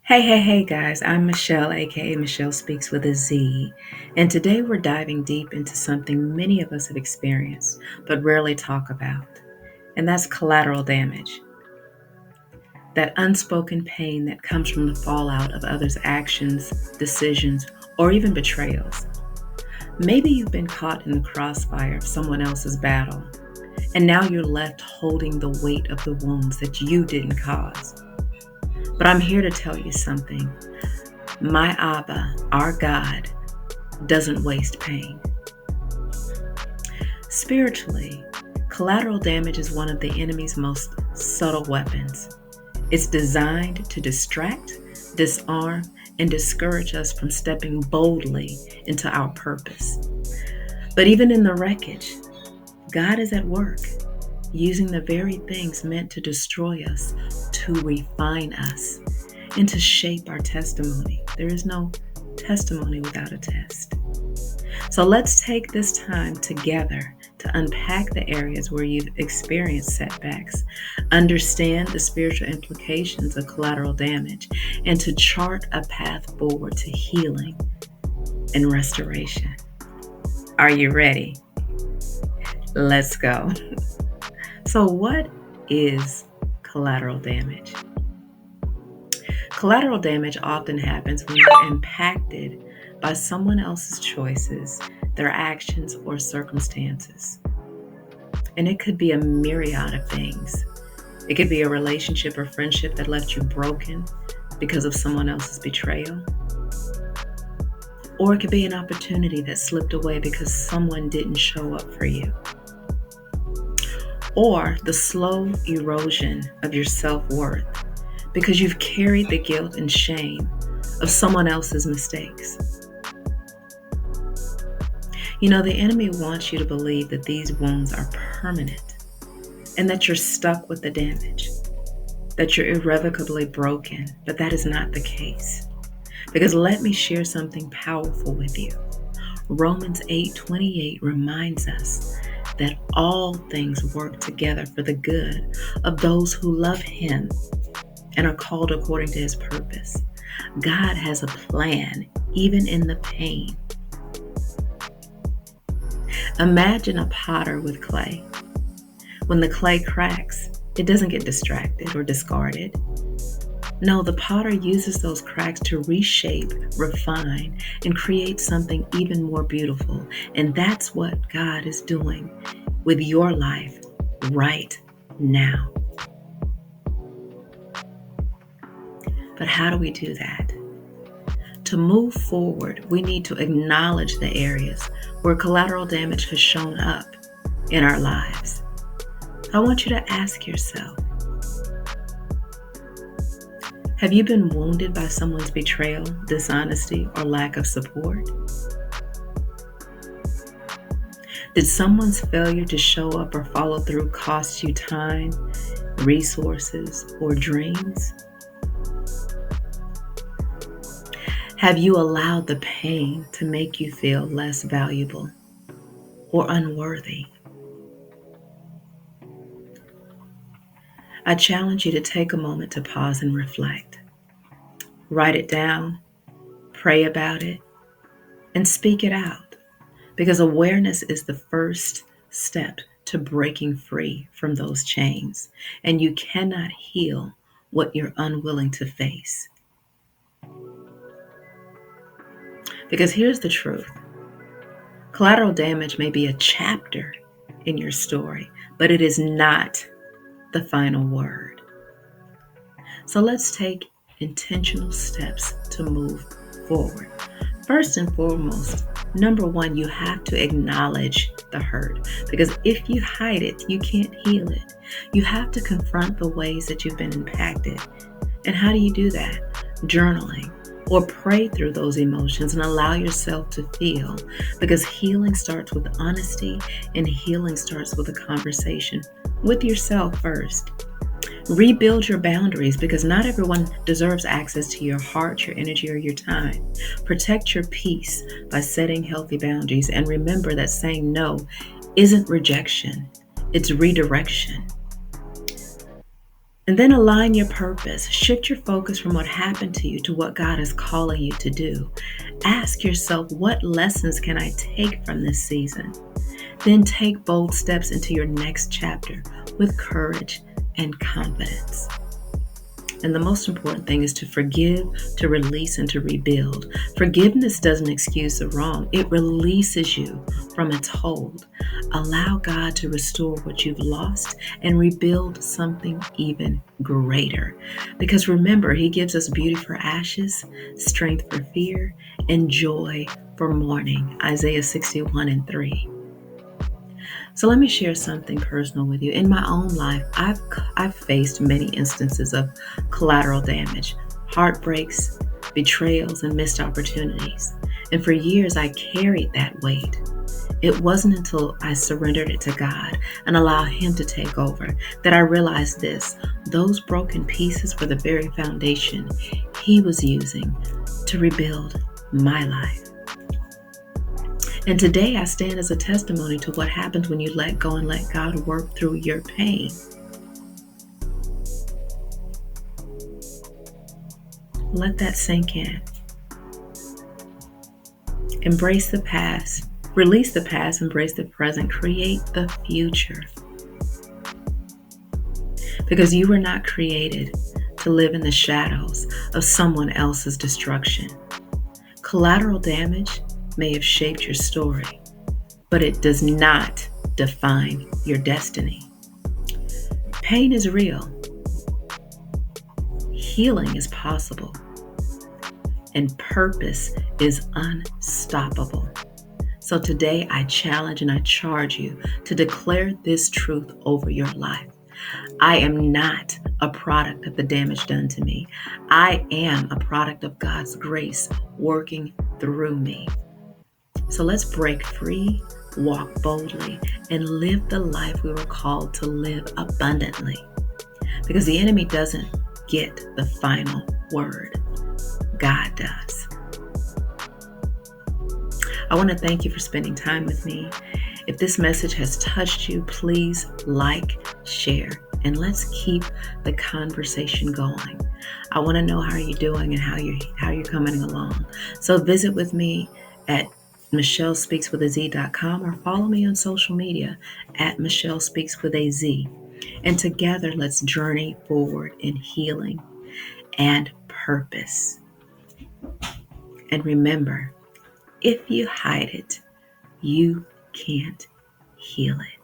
Hey, guys, I'm Michelle, aka Michelle Speaks with a Z, and today we're diving deep into something many of us have experienced but rarely talk about, and that's collateral damage. That unspoken pain that comes from the fallout of others' actions, decisions, or even betrayals. Maybe you've been caught in the crossfire of someone else's battle, and now you're left holding the weight of the wounds that you didn't cause. But I'm here to tell you something. My Abba, our God, doesn't waste pain. Spiritually, collateral damage is one of the enemy's most subtle weapons. It's designed to distract, disarm, and discourage us from stepping boldly into our purpose. But even in the wreckage, God is at work, using the very things meant to destroy us to refine us and to shape our testimony. There is no testimony without a test. So let's take this time together to unpack the areas where you've experienced setbacks, understand the spiritual implications of collateral damage, and to chart a path forward to healing and restoration. Are you ready? Let's go. So, what is collateral damage? Collateral damage often happens when you're impacted by someone else's choices, their actions, or circumstances. And it could be a myriad of things. It could be a relationship or friendship that left you broken because of someone else's betrayal. Or it could be an opportunity that slipped away because someone didn't show up for you. Or the slow erosion of your self-worth because you've carried the guilt and shame of someone else's mistakes. You know, the enemy wants you to believe that these wounds are permanent and that you're stuck with the damage, that you're irrevocably broken, but that is not the case. Because let me share something powerful with you. Romans 8:28 reminds us that all things work together for the good of those who love Him and are called according to His purpose. God has a plan, even in the pain. Imagine a potter with clay. When the clay cracks, it doesn't get distracted or discarded. No, the potter uses those cracks to reshape, refine, and create something even more beautiful. And that's what God is doing with your life right now. But how do we do that? To move forward, we need to acknowledge the areas where collateral damage has shown up in our lives. I want you to ask yourself, have you been wounded by someone's betrayal, dishonesty, or lack of support? Did someone's failure to show up or follow through cost you time, resources, or dreams? Have you allowed the pain to make you feel less valuable or unworthy? I challenge you to take a moment to pause and reflect. Write it down, pray about it, and speak it out, because awareness is the first step to breaking free from those chains, and you cannot heal what you're unwilling to face. Because here's the truth. Collateral damage may be a chapter in your story, but it is not the final word. So let's take intentional steps to move forward. First and foremost, number one, you have to acknowledge the hurt, because if you hide it, you can't heal it. You have to confront the ways that you've been impacted. And how do you do that? Journaling. Or pray through those emotions and allow yourself to feel, because healing starts with honesty and healing starts with a conversation with yourself first. Rebuild your boundaries, because not everyone deserves access to your heart, your energy, or your time. Protect your peace by setting healthy boundaries, and remember that saying no isn't rejection, it's redirection. And then align your purpose. Shift your focus from what happened to you to what God is calling you to do. Ask yourself, what lessons can I take from this season? Then take bold steps into your next chapter with courage and confidence. And the most important thing is to forgive, to release, and to rebuild. Forgiveness doesn't excuse the wrong, it releases you from its hold. Allow God to restore what you've lost and rebuild something even greater. Because remember, He gives us beauty for ashes, strength for fear, and joy for mourning. Isaiah 61:3. So let me share something personal with you. In my own life, I've faced many instances of collateral damage, heartbreaks, betrayals, and missed opportunities. And for years, I carried that weight. It wasn't until I surrendered it to God and allowed Him to take over that I realized this: those broken pieces were the very foundation He was using to rebuild my life. And today I stand as a testimony to what happens when you let go and let God work through your pain. Let that sink in. Embrace the past. Release the past, embrace the present, create the future. Because you were not created to live in the shadows of someone else's destruction. Collateral damage may have shaped your story, but it does not define your destiny. Pain is real. Healing is possible. And purpose is unstoppable. So today I challenge and I charge you to declare this truth over your life. I am not a product of the damage done to me. I am a product of God's grace working through me. So let's break free, walk boldly, and live the life we were called to live abundantly. Because the enemy doesn't get the final word. God does. I want to thank you for spending time with me. If this message has touched you, please like, share, and let's keep the conversation going. I want to know how you're doing and how you're coming along. So visit with me at michellespeakswithaz.com or follow me on social media at michellespeakswithaz. And together, let's journey forward in healing and purpose. And remember, if you hide it, you can't heal it.